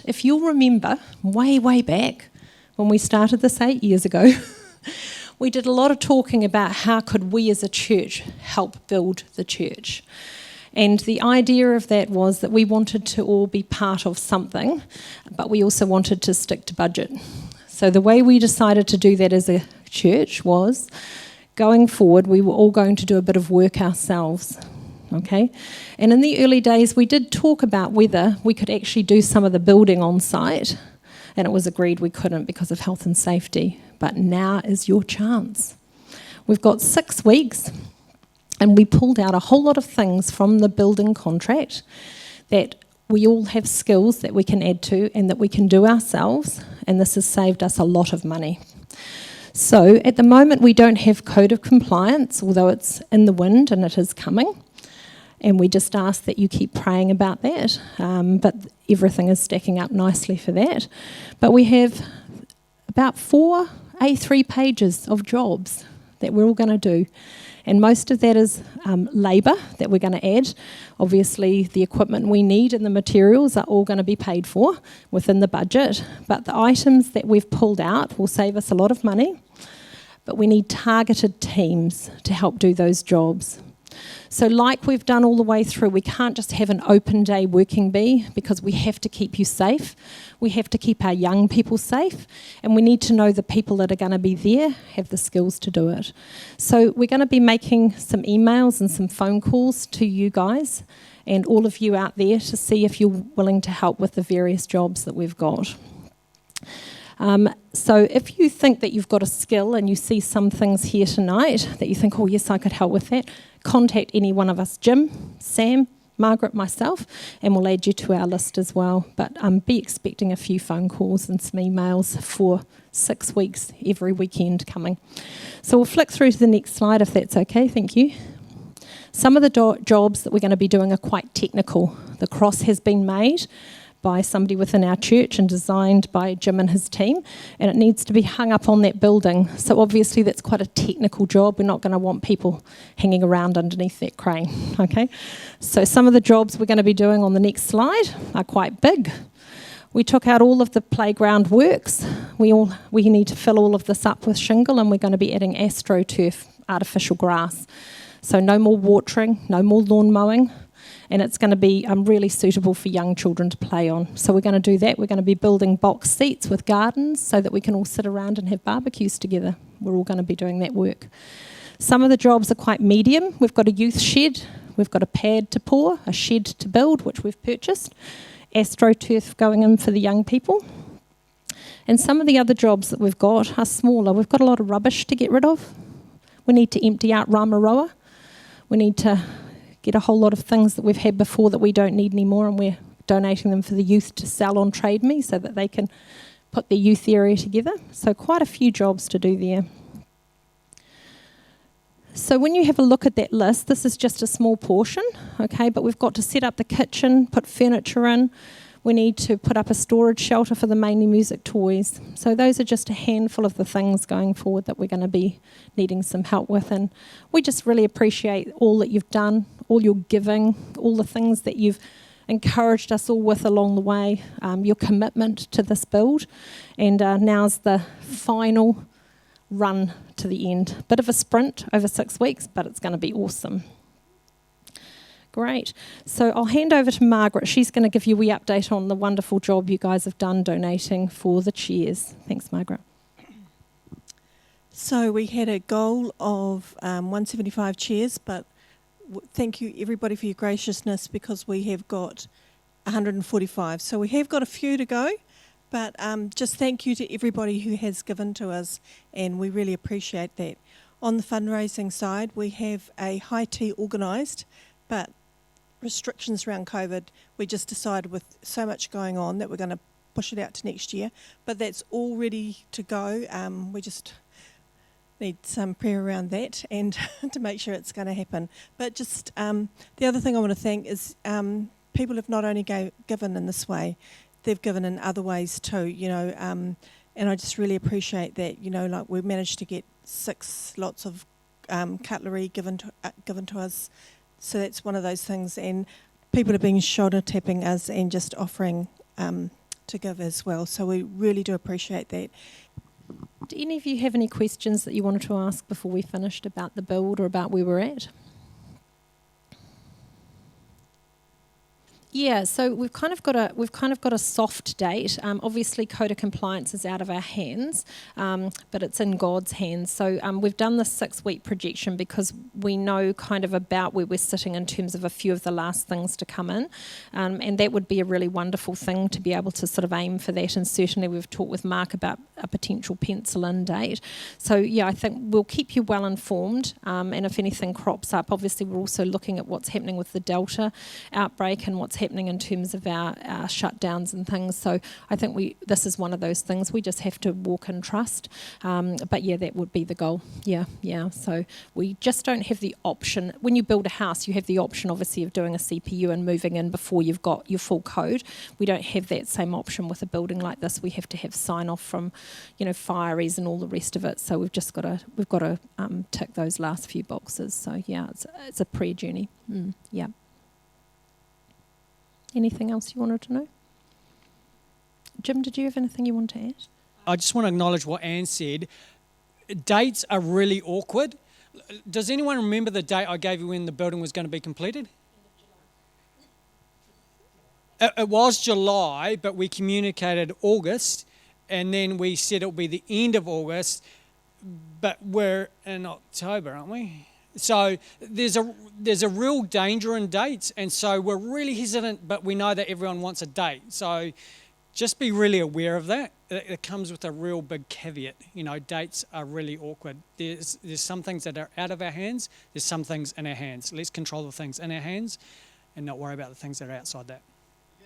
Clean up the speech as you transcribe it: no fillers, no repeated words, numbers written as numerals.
if you'll remember, way back, when we started this 8 years ago, we did a lot of talking about how could we as a church help build the church. And the idea of that was that we wanted to all be part of something, but we also wanted to stick to budget. So the way we decided to do that as a church was, going forward, we were all going to do a bit of work ourselves. Okay, and in the early days, we did talk about whether we could actually do some of the building on site, and it was agreed we couldn't because of health and safety. But now is your chance. We've got 6 weeks, and we pulled out a whole lot of things from the building contract that we all have skills that we can add to and that we can do ourselves, and this has saved us a lot of money. So at the moment, we don't have code of compliance, although it's in the wind and it is coming. And we just ask that you keep praying about that. But everything is stacking up nicely for that. But we have about 4 A3 pages of jobs that we're all going to do. And most of that is labour that we're going to add. Obviously, the equipment we need and the materials are all going to be paid for within the budget. But the items that we've pulled out will save us a lot of money. But we need targeted teams to help do those jobs. So like we've done all the way through, we can't just have an open day working bee because we have to keep you safe. We have to keep our young people safe, and we need to know the people that are going to be there have the skills to do it. So we're going to be making some emails and some phone calls to you guys and all of you out there to see if you're willing to help with the various jobs that we've got. So if you think that you've got a skill and you see some things here tonight that you think, oh yes, I could help with that, contact any one of us, Jim, Sam, Margaret, myself, and we'll add you to our list as well. But be expecting a few phone calls and some emails for 6 weeks every weekend coming. So we'll flick through to the next slide if that's okay, thank you. Some of the jobs that we're going to be doing are quite technical. The cross has been made by somebody within our church and designed by Jim and his team, and it needs to be hung up on that building. So obviously that's quite a technical job. We're not going to want people hanging around underneath that crane, okay? So some of the jobs we're going to be doing on the next slide are quite big. We took out all of the playground works. We need to fill all of this up with shingle, and we're going to be adding AstroTurf, artificial grass. So no more watering, no more lawn mowing, and it's going to be really suitable for young children to play on. So we're going to do that. We're going to be building box seats with gardens so that we can all sit around and have barbecues together. We're all going to be doing that work. Some of the jobs are quite medium. We've got a youth shed. We've got a pad to pour, a shed to build, which we've purchased, AstroTurf going in for the young people. And some of the other jobs that we've got are smaller. We've got a lot of rubbish to get rid of. We need to empty out Ramaroa. We need to get a whole lot of things that we've had before that we don't need anymore, and we're donating them for the youth to sell on Trade Me so that they can put their youth area together. So quite a few jobs to do there. So when you have a look at that list, this is just a small portion, okay, but we've got to set up the kitchen, put furniture in. We need to put up a storage shelter for the mainly music toys. So those are just a handful of the things going forward that we're going to be needing some help with. And we just really appreciate all that you've done, all your giving, all the things that you've encouraged us all with along the way, your commitment to this build. And now's the final run to the end. Bit of a sprint over 6 weeks, but it's going to be awesome. Great. So I'll hand over to Margaret. She's going to give you a wee update on the wonderful job you guys have done donating for the chairs. Thanks, Margaret. So we had a goal of 175 chairs, but thank you everybody for your graciousness because we have got 145. So we have got a few to go, but just thank you to everybody who has given to us, and we really appreciate that. On the fundraising side, we have a high tea organised, but restrictions around COVID, we just decided with so much going on that we're going to push it out to next year. But that's all ready to go. We just need some prayer around that and to make sure it's going to happen. But just the other thing I want to thank is people have not only given in this way, they've given in other ways too, you know, and I just really appreciate that, you know, like we've managed to get 6 lots of cutlery given to us. So that's one of those things, and people have been shoulder tapping us and just offering to give as well. So we really do appreciate that. Do any of you have any questions that you wanted to ask before we finished about the build or about where we're at? Yeah, so we've kind of got a soft date. Obviously, Code of Compliance is out of our hands, but it's in God's hands. So we've done this 6-week projection because we know kind of about where we're sitting in terms of a few of the last things to come in, and that would be a really wonderful thing to be able to sort of aim for that. And certainly, we've talked with Mark about a potential pencil-in date. So yeah, I think we'll keep you well informed, and if anything crops up, obviously we're also looking at what's happening with the Delta outbreak and what's happening in terms of our shutdowns and things. So I think this is one of those things we just have to walk in trust. But yeah, that would be the goal. Yeah. So we just don't have the option. When you build a house, you have the option, obviously, of doing a CPU and moving in before you've got your full code. We don't have that same option with a building like this. We have to have sign off from, fireys and all the rest of it. So we've got to tick those last few boxes. So yeah, it's a prayer journey. Yeah. Anything else you wanted to know? Jim, did you have anything you want to add? I just want to acknowledge what Anne said. Dates are really awkward. Does anyone remember the date I gave you when the building was going to be completed? It was July, but we communicated August, and then we said it would be the end of August, but we're in October, aren't we? So there's a real danger in dates, and so we're really hesitant, but we know that everyone wants a date. So just be really aware of that. It comes with a real big caveat. Dates are really awkward. There's some things that are out of our hands. There's some things in our hands. Let's control the things in our hands and not worry about the things that are outside that.